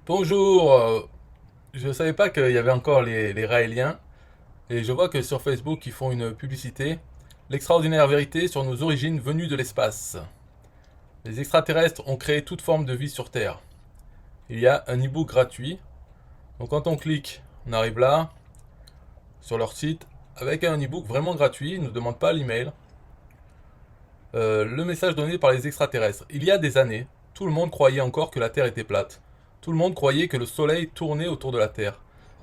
Bonjour, je ne savais pas qu'il y avait encore les Raéliens et je vois que sur Facebook ils font une publicité. L'extraordinaire vérité sur nos origines venues de l'espace. Les extraterrestres ont créé toute forme de vie sur Terre. Il y a un e-book gratuit. Donc quand on clique, on arrive là, sur leur site, avec un e-book vraiment gratuit, ils ne nous demandent pas l'email. Le message donné par les extraterrestres. Il y a des années, tout le monde croyait encore que la Terre était plate. Tout le monde croyait que le Soleil tournait autour de la Terre.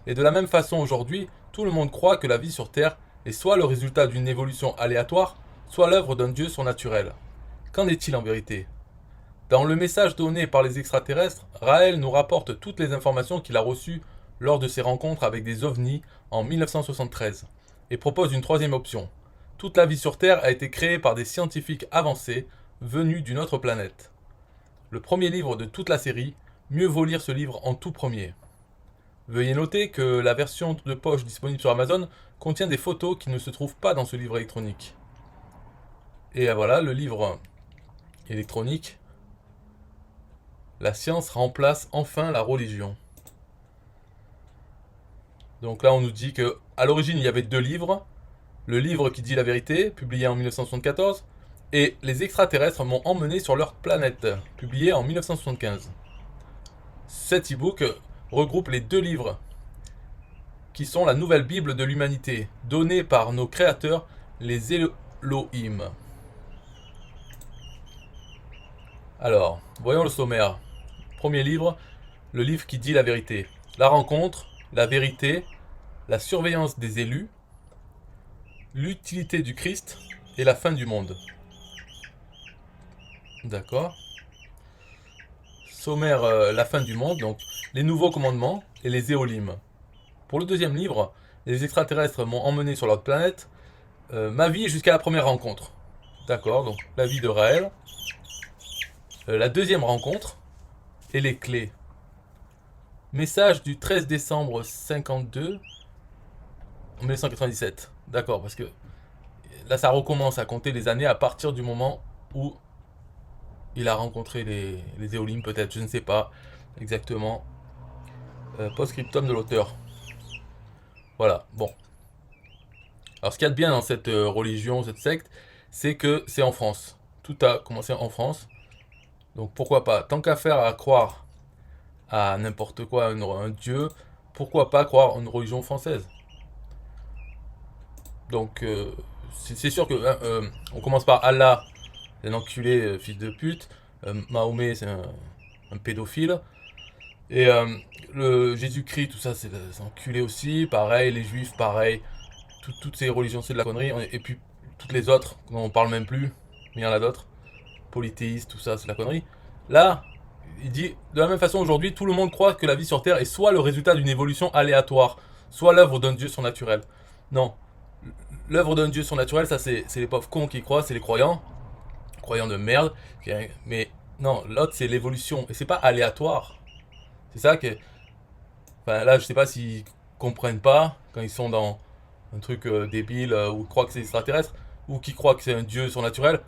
Et de la même façon aujourd'hui, tout le monde croit que la vie sur Terre est soit le résultat d'une évolution aléatoire, soit l'œuvre d'un dieu surnaturel. Qu'en est-il en vérité? Dans le message donné par les extraterrestres, Raël nous rapporte toutes les informations qu'il a reçues lors de ses rencontres avec des ovnis en 1973 et propose une troisième option. Toute la vie sur Terre a été créée par des scientifiques avancés venus d'une autre planète. Le premier livre de toute la série, mieux vaut lire ce livre en tout premier. Veuillez noter que la version de poche disponible sur Amazon contient des photos qui ne se trouvent pas dans ce livre électronique. Et voilà, le livre électronique. La science remplace enfin la religion. Donc là, on nous dit que à l'origine, il y avait deux livres. Le livre qui dit la vérité, publié en 1974, et Les extraterrestres m'ont emmené sur leur planète, publié en 1975. Cet e-book regroupe les deux livres qui sont la nouvelle Bible de l'humanité, donnée par nos créateurs, les Elohim. Alors, voyons le sommaire. Premier livre, le livre qui dit la vérité. La rencontre, la vérité, la surveillance des élus, l'utilité du Christ et la fin du monde. D'accord. Sommaire, la fin du monde, donc les nouveaux commandements et les éolymes. Pour le deuxième livre, les extraterrestres m'ont emmené sur leur planète, ma vie jusqu'à la première rencontre. D'accord, donc la vie de Raël. La deuxième rencontre et les clés. Message du 13 décembre 52 en 1997. D'accord, parce que là ça recommence à compter les années à partir du moment où il a rencontré les éolymes, peut-être, je ne sais pas exactement. Post-scriptum de l'auteur. Voilà, bon. Alors ce qu'il y a de bien dans cette religion, cette secte, c'est que c'est en France. Tout a commencé en France. Donc pourquoi pas, tant qu'à faire à croire à n'importe quoi, un dieu, pourquoi pas croire en une religion française? Donc c'est sûr que on commence par Allah, un enculé fils de pute. Mahomet, c'est un pédophile. Et le Jésus-Christ, tout ça, c'est enculé aussi. Pareil, les juifs, pareil. Toutes ces religions, c'est de la connerie. Et puis toutes les autres, dont on parle même plus, mais il y en a d'autres. Polythéistes, tout ça, c'est de la connerie. Là, il dit, de la même façon, aujourd'hui, tout le monde croit que la vie sur Terre est soit le résultat d'une évolution aléatoire, soit l'œuvre d'un dieu surnaturel. Non. L'œuvre d'un dieu surnaturel, ça, c'est les pauvres cons qui croient, c'est les croyants. Croyants de merde. Mais non, l'autre, c'est l'évolution. Et c'est pas aléatoire. C'est ça que. Enfin, là, je sais pas s'ils comprennent pas quand ils sont dans un truc débile ou croient que c'est extraterrestre ou qui croient que c'est un dieu surnaturel.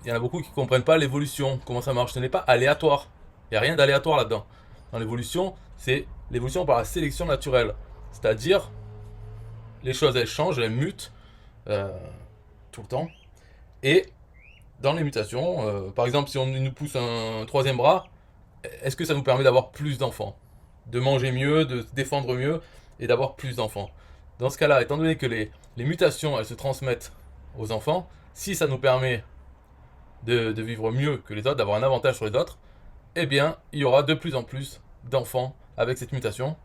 Il y en a beaucoup qui comprennent pas l'évolution, comment ça marche. Ce n'est pas aléatoire. Il n'y a rien d'aléatoire là-dedans. Dans l'évolution, c'est l'évolution par la sélection naturelle. C'est-à-dire, les choses elles changent, elles mutent euh, tout le temps. Et dans les mutations, par exemple, si on nous pousse un troisième bras, est-ce que ça nous permet d'avoir plus d'enfants? De manger mieux, de se défendre mieux et d'avoir plus d'enfants? Dans ce cas-là, étant donné que les mutations elles se transmettent aux enfants, si ça nous permet de vivre mieux que les autres, d'avoir un avantage sur les autres, eh bien, il y aura de plus en plus d'enfants avec cette mutation.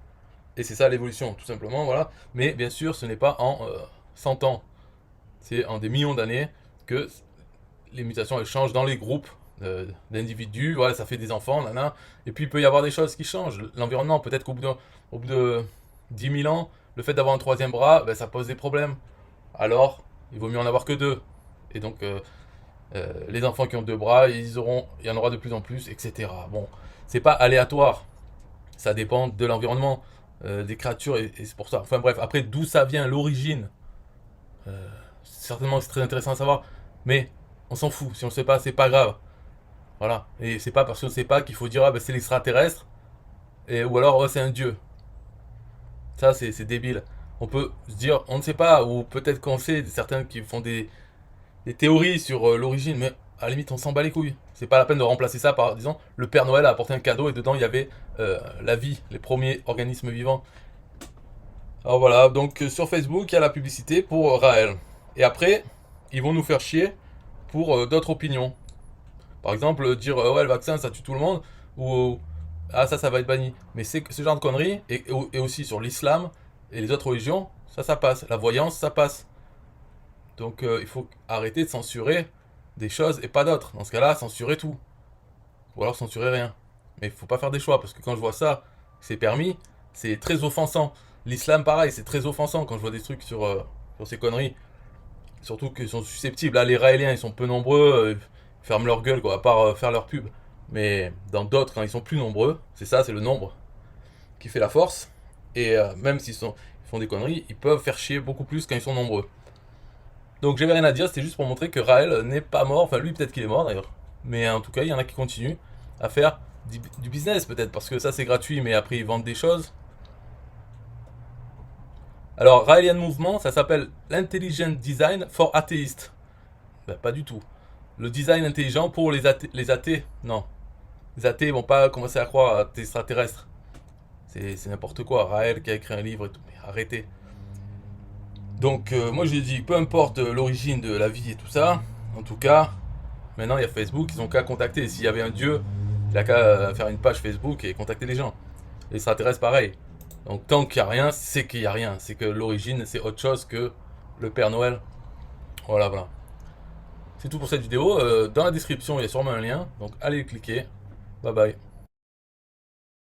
Et c'est ça l'évolution, tout simplement, voilà. Mais bien sûr, ce n'est pas en 100 ans. C'est en des millions d'années que les mutations elles changent dans les groupes d'individus. Voilà, ça fait des enfants, nana. Et puis il peut y avoir des choses qui changent. L'environnement, peut-être au bout de 10 000 ans, le fait d'avoir un troisième bras, ben, ça pose des problèmes. Alors, il vaut mieux en avoir que deux. Et donc, les enfants qui ont deux bras, il y en aura de plus en plus, etc. Bon, c'est pas aléatoire. Ça dépend de l'environnement, des créatures, et c'est pour ça. Enfin bref, après, d'où ça vient, l'origine, certainement c'est très intéressant à savoir, mais on s'en fout. Si on ne sait pas, c'est pas grave. Voilà. Et c'est pas parce qu'on ne sait pas qu'il faut dire, ah ben c'est l'extraterrestre. ou alors oh, c'est un dieu. Ça, c'est débile. On peut se dire, on ne sait pas, ou peut-être qu'on sait, certains qui font des théories sur l'origine, mais à la limite, on s'en bat les couilles. C'est pas la peine de remplacer ça par, disons, le Père Noël a apporté un cadeau et dedans il y avait la vie, les premiers organismes vivants. Alors voilà, donc sur Facebook, il y a la publicité pour Raël. Et après, ils vont nous faire chier pour d'autres opinions. Par exemple, dire ouais, le vaccin ça tue tout le monde, ou ah, ça va être banni. Mais c'est ce genre de conneries, et aussi sur l'islam et les autres religions, ça passe. La voyance, ça passe. Donc il faut arrêter de censurer des choses et pas d'autres. Dans ce cas-là, censurer tout. Ou alors censurer rien. Mais il faut pas faire des choix, parce que quand je vois ça, c'est permis, c'est très offensant. L'islam, pareil, c'est très offensant quand je vois des trucs sur ces conneries. Surtout qu'ils sont susceptibles. Là, les Raéliens, ils sont peu nombreux, ils ferment leur gueule, quoi, à part faire leur pub. Mais dans d'autres, quand ils sont plus nombreux, c'est ça, c'est le nombre qui fait la force. Et même ils font des conneries, ils peuvent faire chier beaucoup plus quand ils sont nombreux. Donc j'avais rien à dire, c'était juste pour montrer que Raël n'est pas mort. Enfin, lui, peut-être qu'il est mort d'ailleurs. Mais en tout cas, il y en a qui continuent à faire du business, peut-être, parce que ça c'est gratuit, mais après ils vendent des choses. Alors, Raelian Movement, ça s'appelle l'Intelligent Design for Atheists. Ben, pas du tout. Le design intelligent pour les athées, non. Les athées vont pas commencer à croire à des extraterrestres. C'est n'importe quoi. Raël qui a écrit un livre et tout. Mais arrêtez. Donc, moi je dis, peu importe l'origine de la vie et tout ça, en tout cas, maintenant il y a Facebook, ils ont qu'à contacter. S'il y avait un dieu, il a qu'à faire une page Facebook et contacter les gens. Les extraterrestres, pareil. Donc, tant qu'il n'y a rien, c'est qu'il n'y a rien. C'est que l'origine, c'est autre chose que le Père Noël. Voilà, voilà. C'est tout pour cette vidéo. Dans la description, il y a sûrement un lien. Donc, allez cliquer. Bye bye.